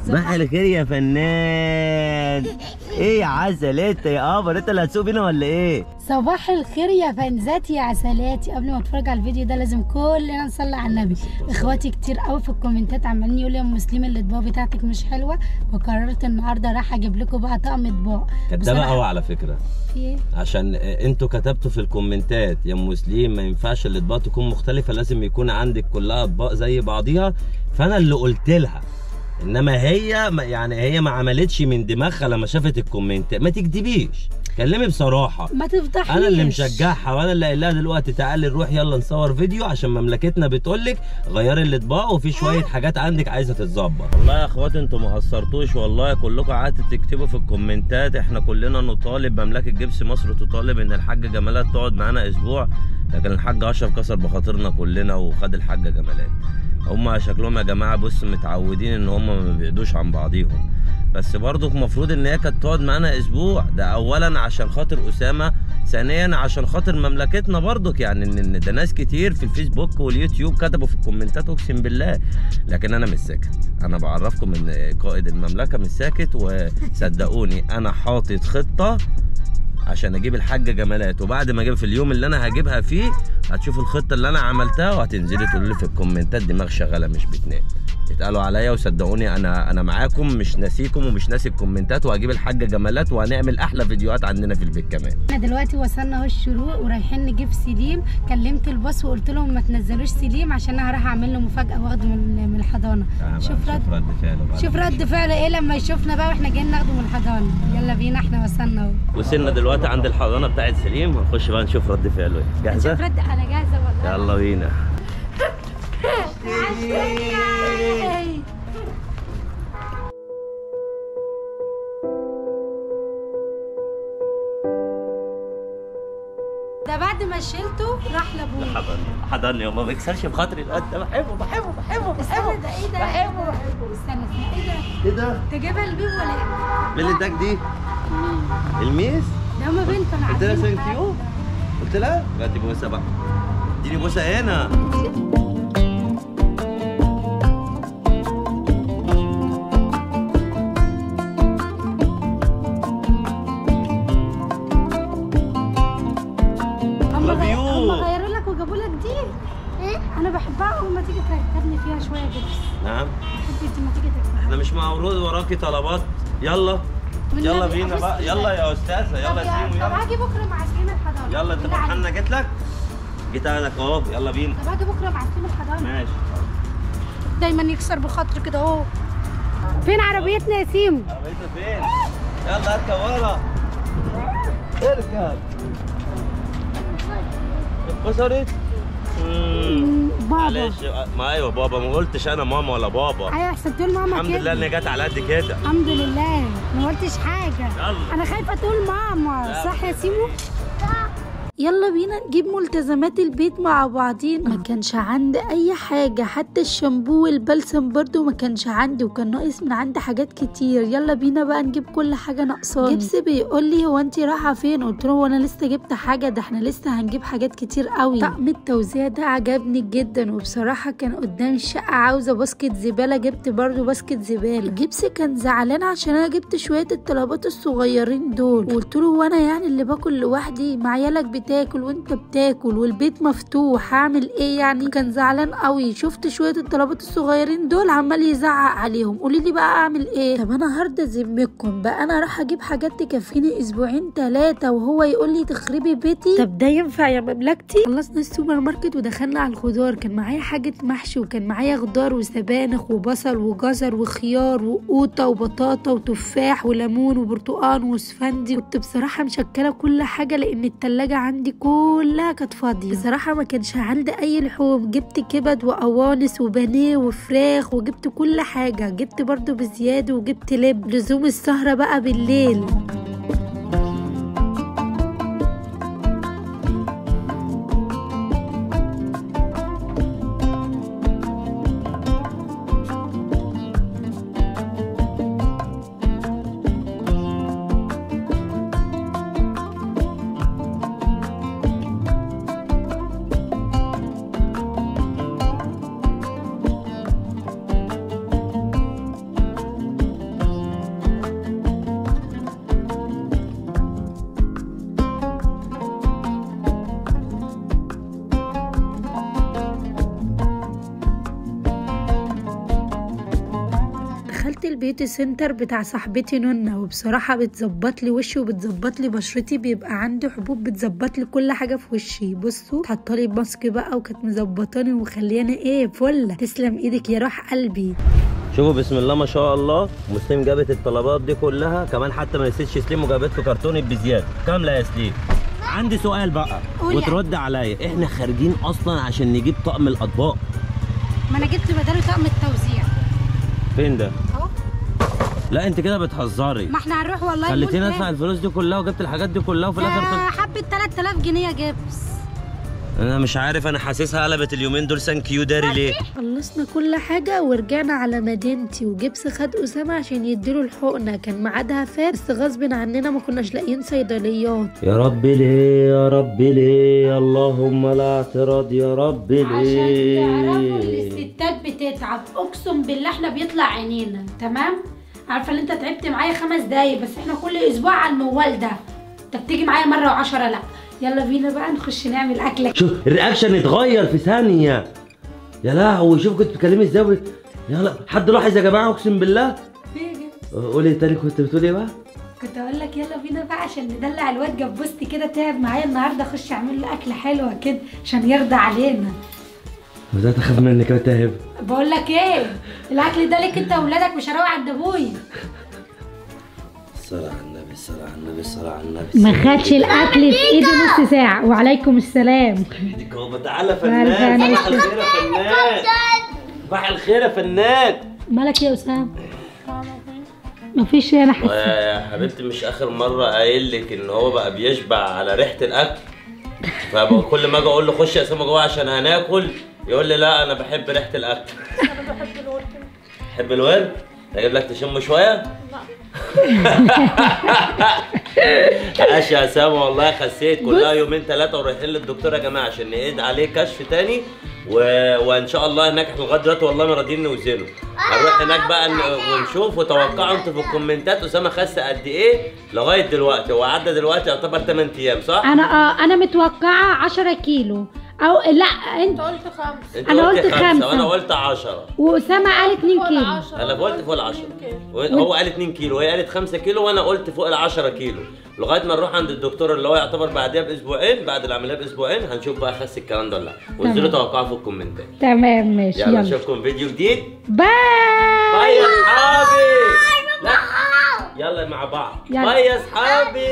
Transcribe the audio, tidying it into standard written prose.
صباح الخير يا فنان. ايه يا عسل انت يا قمر، انت اللي هتسوق بينا ولا ايه؟ صباح الخير يا فنزاتي يا عسلاتي. قبل ما اتفرج على الفيديو ده لازم كلنا نصلي على النبي. اخواتي كتير قوي في الكومنتات عمالين يقولوا يا ام مسلمه الاطباق بتاعتك مش حلوه، وقررت النهارده راح اجيب لكم بقى طقم اطباق. كدابه قوي على فكره. في ايه؟ عشان انتوا كتبتوا في الكومنتات يا ام مسلم ما ينفعش الاطباق تكون مختلفه، لازم يكون عندك كلها اطباق زي بعضيها، فانا اللي قلت لها. انما هي ما عملتش من دماغها لما شافت الكومنت. ما تكدبيش، كلمي بصراحه، ما تفضحيش. انا اللي مشجعها وانا اللي قايل لها دلوقتي تعالي نروح يلا نصور فيديو، عشان مملكتنا بتقولك غيري الاطباق وفي شويه حاجات عندك عايزه تتظبط. والله يا اخواتي انتوا ما قصرتوش، والله كلكم قعدتوا تكتبوا في الكومنتات احنا كلنا نطالب، مملكه جبس مصر تطالب ان الحاجه جمالات تقعد معانا اسبوع، لكن الحاج اشرف كسر بخاطرنا كلنا وخد الحاجه جمالات. هم شكلهم يا جماعه بص متعودين ان هم ما بيبعدوش عن بعضيهم، بس برضو المفروض ان هي كانت تقعد معانا اسبوع. ده اولا عشان خاطر اسامه، ثانيا عشان خاطر مملكتنا برضك. يعني ان ده ناس كتير في الفيسبوك واليوتيوب كتبوا في الكومنتات اقسم بالله، لكن انا مش ساكت. انا بعرفكم ان قائد المملكه مش ساكت، وصدقوني انا حاطط خطه عشان اجيب الحاجه جمالات، وبعد ما اجيب في اليوم اللي انا هجيبها فيه هتشوفوا الخطه اللي انا عملتها، وهتنزلي تقولوا لي في الكومنتات دماغ شغاله مش بتنام. اتقالوا عليا وصدقوني انا معاكم، مش ناسيكم ومش ناسي الكومنتات، وهجيب الحاجه جمالات وهنعمل احلى فيديوهات عندنا في البيت كمان. احنا دلوقتي وصلنا اهو الشروق ورايحين نجيب سليم. كلمت الباص وقلت لهم ما تنزلوش سليم عشان انا رايحه اعمل له مفاجاه واخده من الحضانه. شوف رد فعله، شوف رد فعله ايه لما يشوفنا بقى واحنا جايين ناخده من الحضانه. يلا بينا احنا وصلنا اهو. وصلنا دلوقتي عند الحضانه بتاعت سليم، هنخش بقى نشوف رد فعله ايه. جاهزه؟ شوف رد. انا جاهزه والله. يلا بينا. ده بعد ما شلته راح لابوه. حضني وما بيكسرش بخاطري الواد ده، بحبه. استنى ده ايه ده؟ بحبه. استنى ايه ده؟ ايه ده؟ انت جايبها لبيب ولا ايه؟ مين اللي اداك دي؟ الميس؟ ده هما بنت. انا قلت لها عارفين ثانك يو؟ قلت لها؟ هاتي بوسه بقى. اديني بوسه هنا. هم غيروا لك وجابوا لك دي؟ ايه؟ انا بحبها اول ما تيجي تركبني فيها شويه جبس. نعم؟ بحب دي ما تيجي تركبها. احنا مش معروض وراكي طلبات. يلا بينا بقى. يلا يا استاذه. يلا يا سليم. طب هاجي بكره مع سليم الحضانه. يلا انت فرحانه جيت لك؟ جيت لك اهو. يلا بينا. طب هاجي بكره مع سليم الحضانه. ماشي. دايما يكسر بخاطر كده اهو. فين عربيتنا يا سيمو؟ عربيتنا فين؟ يلا اركب ورا. اركب. اتكسرت؟ بابا. معلش. ما ايوه بابا، ما قلتش انا ماما ولا بابا. ايوه احسن تقول ماما. الحمد لله اني جت على قد كده. الحمد لله ما قلتش حاجه. يلا. انا خايفه تقول ماما. صح يا سيمو؟ يلا بينا نجيب ملتزمات البيت مع بعضين. ما كانش عندي اي حاجه، حتى الشامبو والبلسم برضو ما كانش عندي، وكان ناقص من عندي حاجات كتير. يلا بينا بقى نجيب كل حاجه ناقصاني. جبس بيقول لي هو انت رايحه فين؟ قلت له هو انا لسه جبت حاجه؟ ده احنا لسه هنجيب حاجات كتير قوي. طقم التوزيع ده عجبني جدا، وبصراحه كان قدام الشقه عاوزه باسكت زباله، جبت برضو باسكت زباله. جبس كان زعلان عشان انا جبت شويه الطلبات الصغيرين دول، وقلت له وانا يعني اللي باكل لوحدي؟ مع عيالك بتاكل وانت بتاكل والبيت مفتوح، هعمل ايه يعني؟ كان زعلان قوي. شفت شويه الطلبات الصغيرين دول عمال يزعق عليهم. قولي لي بقى اعمل ايه؟ طب انا هرضى ذمتكم بقى، انا راح اجيب حاجات تكفيني اسبوعين 3 وهو يقول لي تخربي بيتي؟ طب ده ينفع يا مملكتي؟ خلصنا السوبر ماركت ودخلنا على الخضار. كان معايا حاجه محشي، وكان معايا خضار وسبانخ وبصل وجزر وخيار وقوطه وبطاطا وتفاح وليمون وبرتقان وسفندي. كنت بصراحه مشكله كل حاجه لان التلاجة عندي كلها كانت فاضيه. بصراحه ما كانش عندي اي لحوم. جبت كبد وقوانص وبانيه وفراخ، وجبت كل حاجه. جبت برضو بزياده، وجبت لب لزوم السهره بقى بالليل. دخلت البيوتي سنتر بتاع صاحبتي نونا، وبصراحه بتظبط لي وشي وبتظبط لي بشرتي، بيبقى عندي حبوب بتظبط لي كل حاجه في وشي. بصوا حاطه لي ماسك بقى وكانت مظبطاني ومخلياني ايه فله. تسلم ايدك يا روح قلبي. شوفوا بسم الله ما شاء الله، مسلم جابت الطلبات دي كلها كمان، حتى ما نسيتش سليم وجابت له كرتونه بزياده كامله يا سليم. عندي سؤال بقى وترد عليا، احنا خارجين اصلا عشان نجيب طقم الاطباق. ما انا جبت بداله طقم التوزيع. فين ده؟ اهو. لا انت كده بتهزري. ما احنا هنروح والله. خليتيني ادفع الفلوس دي كلها وجبت الحاجات دي كلها وفي الاخر حبه 3000 جنيه جبس. انا مش عارف، انا حاسسها قلبت اليومين دول سانكيو داري ليه. خلصنا كل حاجه ورجعنا على مدينتي، وجبس خد اسامه عشان يديله الحقنه، كان ميعادها فات بس غصب عننا ما كناش لاقيين صيدليات. يا رب ليه يا رب ليه، اللهم لا اعتراض يا رب ليه. عشان تعرفوا ان الستات بتتعب، اقسم بالله احنا بيطلع عينينا. تمام؟ عارفه ان انت تعبت معايا 5 دقايق، بس احنا كل اسبوع على الموال ده. انت بتيجي معايا مره و10 لا. يلا بينا بقى نخش نعمل اكلك. شوف الرياكشن اتغير في ثانيه. يا لهوي شوف كنت بتكلمي ازاي. يلا حد لاحظ يا جماعه اقسم بالله. قولي تاني كنت بتقولي ايه بقى؟ كنت اقول لك يلا بينا بقى عشان ندلع الواد جبوستي كده، تعب معايا النهارده، اخش اعمل له اكله حلوه كده عشان يرضى علينا. بدات اخاف منك يا تاهب. بقول لك ايه، الاكل ده ليك انت واولادك، مش هروح عند ابويا. الصلاة على النبي الصلاة على النبي الصلاة على النبي. ما خدش الاكل في ايده نص ساعه. وعليكم السلام. ايدك اهو. تعالى يا فنان. صباح الخير يا فنان. صباح الخير يا فنان. مالك يا اسامه؟ مفيش. انا حاسه يا حبيبتي مش اخر مره قايل لك ان هو بقى بيشبع على ريحه الاكل، فكل ما اجي اقول له خش يا اسامه جوه عشان هناكل يقول لي لا انا بحب ريحه الاكل. انا بحب الورد. تحب الورد؟ اجيب لك تشم شويه؟ عاش يا اسامه والله خسيت كلها يومين 3 ورايحين للدكتور يا جماعه عشان نعيد عليه كشف تاني وان شاء الله هناك احنا لغايه دلوقتي والله ما راضيين نوزنه. هنروح هناك بقى ونشوف، وتوقعوا انتوا في الكومنتات اسامه خس قد ايه لغايه دلوقتي. هو عدى دلوقتي يعتبر 8 ايام صح؟ انا متوقعه 10 كيلو او لا. انت قلت 5. انا قلت 5 وانا قلت 10 واسامه قال 2 كيلو. انا قلت فوق ال 10 هو قال 2 كيلو وهي قالت 5 كيلو وانا قلت فوق ال 10 كيلو. لغايه ما نروح عند الدكتور اللي هو يعتبر بعدها باسبوعين، بعد العمليه باسبوعين هنشوف بقى خس الكلام ده ولا لا. وانزلوا توقعوا في الكومنتات. تمام ماشي. يلا نشوفكم فيديو جديد. باي باي يا اصحابي. يلا مع بعض. باي يا اصحابي.